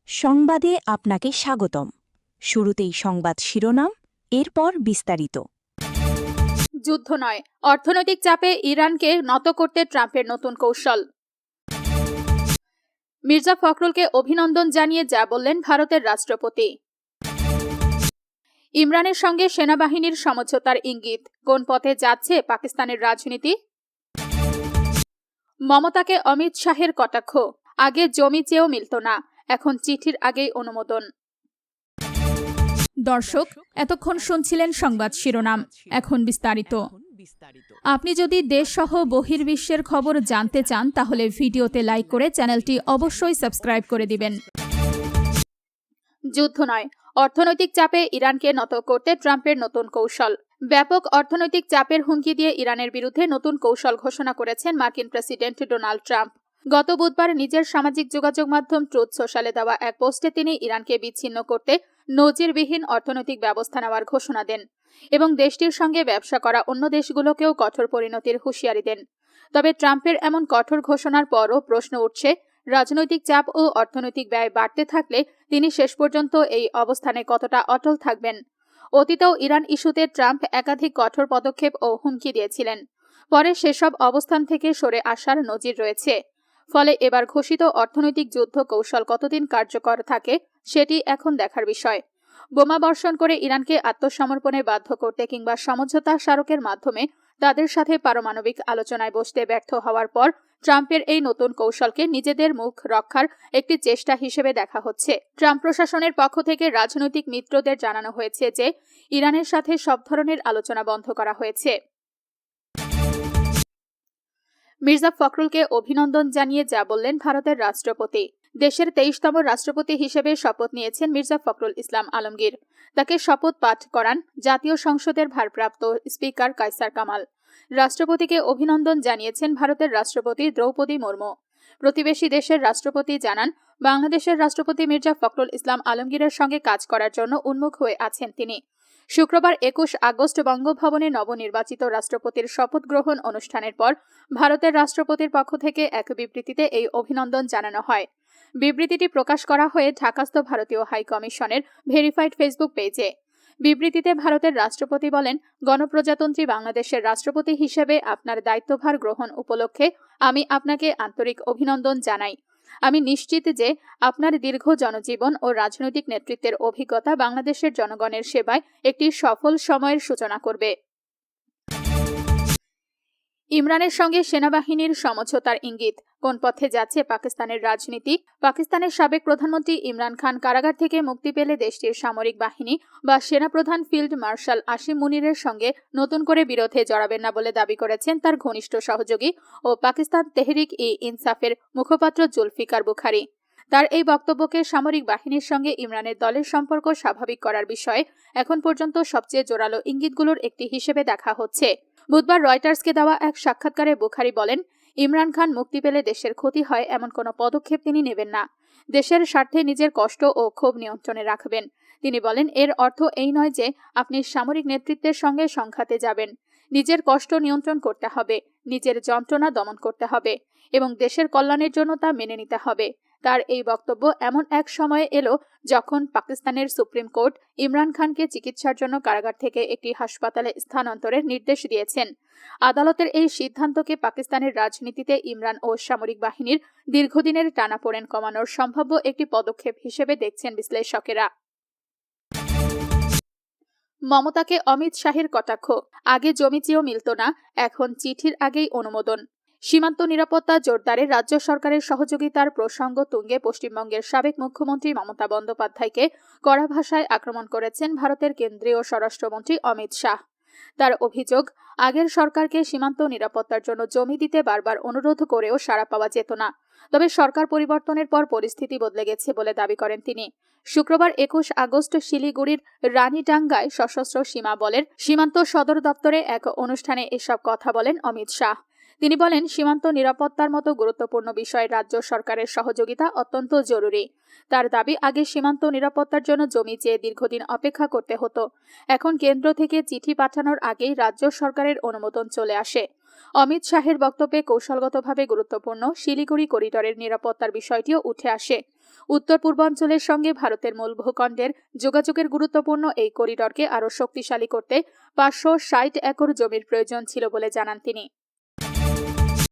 সংবাদে আপনাকে স্বাগতম। শুরুতেই সংবাদ শিরোনাম, এরপর বিস্তারিত। যুদ্ধ নয়, অর্থনৈতিক চাপে ইরানকে নত করতে ট্রাম্পের নতুন কৌশল। মির্জা ফখরুলকে অভিনন্দন জানিয়ে যা বললেন ভারতের রাষ্ট্রপতি। ইমরানের সঙ্গে সেনাবাহিনীর সমঝোতার ইঙ্গিত, কোন পথে যাচ্ছে পাকিস্তানের রাজনীতি। মমতাকে অমিত শাহের কটাক্ষ, আগে জমি চেয়েও মিলত না, এখন চিঠির আগেই অনুমোদন। দর্শক, এতক্ষণ শুনছিলেন সংবাদ শিরোনাম, এখন বিস্তারিত। আপনি যদি দেশসহ বহির্বিশ্বের খবর জানতে চান তাহলে ভিডিওতে লাইক করে চ্যানেলটি অবশ্যই সাবস্ক্রাইব করে দিবেন। যুদ্ধ নয়, অর্থনৈতিক চাপে ইরানকে নত করতে ট্রাম্পের নতুন কৌশল। ব্যাপক অর্থনৈতিক চাপের হুমকি দিয়ে ইরানের বিরুদ্ধে নতুন কৌশল ঘোষণা করেছেন মার্কিন প্রেসিডেন্ট ডোনাল্ড ট্রাম্প। গত বুধবার নিজের সামাজিক যোগাযোগ মাধ্যম ট্রুথ সোশ্যালে দেওয়া এক পোস্টে তিনি ইরানকে বিচ্ছিন্ন করতে নজিরবিহীন অর্থনৈতিক ব্যবস্থা নেওয়ার ঘোষণা দেন এবং দেশটির সঙ্গে ব্যবসা করা অন্য দেশগুলোকেও কঠোর পরিণতির হুঁশিয়ারি দেন। তবে ট্রাম্পের এমন কঠোর ঘোষণার পরও প্রশ্ন উঠছে, রাজনৈতিক চাপ ও অর্থনৈতিক ব্যয় বাড়তে থাকলে তিনি শেষ পর্যন্ত এই অবস্থানে কতটা অটল থাকবেন। অতীতেও ইরান ইস্যুতে ট্রাম্প একাধিক কঠোর পদক্ষেপ ও হুমকি দিয়েছিলেন, পরে সেসব অবস্থান থেকে সরে আসার নজির রয়েছে। ফলে এবার ঘোষিত অর্থনৈতিক যুদ্ধ কৌশল কতদিন কার্যকর থাকে সেটি এখন দেখার বিষয়। বোমা বর্ষণ করে ইরানকে আত্মসমর্পণে বাধ্য করতে কিংবা সমঝোতা স্মারকের মাধ্যমে তাদের সাথে পারমাণবিক আলোচনায় বসতে ব্যর্থ হওয়ার পর ট্রাম্পের এই নতুন কৌশলকে নিজেদের মুখ রক্ষার একটি চেষ্টা হিসেবে দেখা হচ্ছে। ট্রাম্প প্রশাসনের পক্ষ থেকে রাজনৈতিক মিত্রদের জানানো হয়েছে যে ইরানের সাথে সব ধরনের আলোচনা বন্ধ করা হয়েছে। মির্জা ফখরুলকে অভিনন্দন জানিয়ে যা বললেন ভারতের রাষ্ট্রপতি। দেশের 23তম রাষ্ট্রপতি হিসেবে শপথ নিয়েছেন মির্জা ফখরুল ইসলাম আলমগীর। তাকে শপথ পাঠ করান জাতীয় সংসদের ভারপ্রাপ্ত স্পিকার কায়সার কামাল। রাষ্ট্রপতিকে অভিনন্দন জানিয়েছেন ভারতের রাষ্ট্রপতি দ্রৌপদী মুর্মু। প্রতিবেশী দেশের রাষ্ট্রপতি জানান, বাংলাদেশের রাষ্ট্রপতি মির্জা ফখরুল ইসলাম আলমগীরের সঙ্গে কাজ করার জন্য উন্মুখ হয়ে আছেন তিনি। শুক্রবার 21 আগস্ট বঙ্গভবনে নবনির্বাচিত রাষ্ট্রপতির শপথ গ্রহণ অনুষ্ঠানের পর ভারতের রাষ্ট্রপতির পক্ষ থেকে এক বিবৃতিতে এই অভিনন্দন জানানো হয়। বিবৃতিটি প্রকাশ করা হয়ে ঢাকাস্থ ভারতীয় হাই কমিশনের ভেরিফাইড ফেসবুক পেজে। বিবৃতিতে ভারতের রাষ্ট্রপতি বলেন, গণপ্রজাতন্ত্রী বাংলাদেশের রাষ্ট্রপতি হিসেবে আপনার দায়িত্বভার গ্রহণ উপলক্ষে আমি আপনাকে আন্তরিক অভিনন্দন জানাই। আমি নিশ্চিত যে আপনার দীর্ঘ জনজীবন ও রাজনৈতিক নেতৃত্বের অভিজ্ঞতা বাংলাদেশের জনগণের সেবায় একটি সফল সময়ের সূচনা করবে। ইমরানের সঙ্গে সেনাবাহিনীর সমঝোতার ইঙ্গিত, কোন পথে যাচ্ছে পাকিস্তানের রাজনীতি। পাকিস্তানের সাবেক প্রধানমন্ত্রী ইমরান খান কারাগার থেকে মুক্তি পেলে দেশটির সামরিক বাহিনী বা সেনাপ্রধান ফিল্ড মার্শাল আসিম মুনিরের সঙ্গে নতুন করে বিরোধে জড়াবেন না বলে দাবি করেছেন তার ঘনিষ্ঠ সহযোগী ও পাকিস্তান তেহরিক-ই-ইনসাফের মুখপাত্র জুলফিকার বুখারী। তার এই বক্তব্যকে সামরিক বাহিনীর সঙ্গে ইমরানের দলের সম্পর্ক স্বাভাবিক করার বিষয়ে এখন পর্যন্ত সবচেয়ে জোরালো ইঙ্গিতগুলোর একটি হিসেবে দেখা হচ্ছে। বুধবার রয়টার্সকে দেওয়া এক সাক্ষাৎকারে বুখারী বলেন, ইমরান খান মুক্তি পেলে দেশের ক্ষতি হয় এমন কোনো পদক্ষেপ তিনি নেবেন না। দেশের স্বার্থে নিজের কষ্ট ও ক্ষোভ নিয়ন্ত্রণে রাখবেন। তিনি বলেন, এর অর্থ এই নয় যে আপনি সামরিক নেতৃত্বের সঙ্গে সংঘাতে যাবেন। নিজের কষ্ট নিয়ন্ত্রণ করতে হবে, নিজের যন্ত্রণা দমন করতে হবে এবং দেশের কল্যাণের জন্য তা মেনে নিতে হবে। তার এই বক্তব্য এমন এক সময়ে এলো যখন পাকিস্তানের সুপ্রিম কোর্ট ইমরান খানকে চিকিৎসার জন্য কারাগার থেকে একটি হাসপাতালে স্থানান্তরের নির্দেশ দিয়েছেন। আদালতের এই সিদ্ধান্তকে পাকিস্তানের রাজনীতিতে ইমরান ও সামরিক বাহিনীর দীর্ঘদিনের টানাপোড়েন কমানোর সম্ভাব্য একটি পদক্ষেপ হিসেবে দেখছেন বিশ্লেষকেরা। মমতাকে অমিত শাহের কটাক্ষ, আগে জমি চেয়েও মিলত না, এখন চিঠির আগেই অনুমোদন। সীমান্ত নিরাপত্তা জোরদারে রাজ্য সরকারের সহযোগিতার প্রসঙ্গ তুঙ্গে পশ্চিমবঙ্গের সাবেক মুখ্যমন্ত্রী মমতা বন্দ্যোপাধ্যায়কে কড়া ভাষায় আক্রমণ করেছেন ভারতের কেন্দ্রীয় স্বরাষ্ট্রমন্ত্রী অমিত শাহ। তার অভিযোগ, আগের সরকারকে সীমান্ত নিরাপত্তার জন্য জমি দিতে বারবার অনুরোধ করেও সাড়া পাওয়া যেত না। তবে সরকার পরিবর্তনের পর পরিস্থিতি বদলে গেছে বলে দাবি করেন তিনি। শুক্রবার 21 আগস্ট শিলিগুড়ির রানীডাঙ্গায় সশস্ত্র সীমা বলের সীমান্ত সদর দপ্তরে এক অনুষ্ঠানে এসব কথা বলেন অমিত শাহ। তিনি বলেন, সীমান্ত নিরাপত্তার মতো গুরুত্বপূর্ণ বিষয়ে রাজ্য সরকারের সহযোগিতা অত্যন্ত জরুরি। তার দাবি, আগে সীমান্ত নিরাপত্তার জন্য জমি চেয়ে দীর্ঘদিন অপেক্ষা করতে হতো। এখন কেন্দ্র থেকে চিঠি পাঠানোর আগেই রাজ্য সরকারের অনুমোদন চলে আসে। অমিত শাহের বক্তব্যে কৌশলগতভাবে গুরুত্বপূর্ণ শিলিগুড়ি করিডরের নিরাপত্তার বিষয়টিও উঠে আসে। উত্তর পূর্বাঞ্চলের সঙ্গে ভারতের মূল ভূখণ্ডের যোগাযোগের গুরুত্বপূর্ণ এই করিডরকে আরও শক্তিশালী করতে 560 একর জমির প্রয়োজন ছিল বলে জানান তিনি।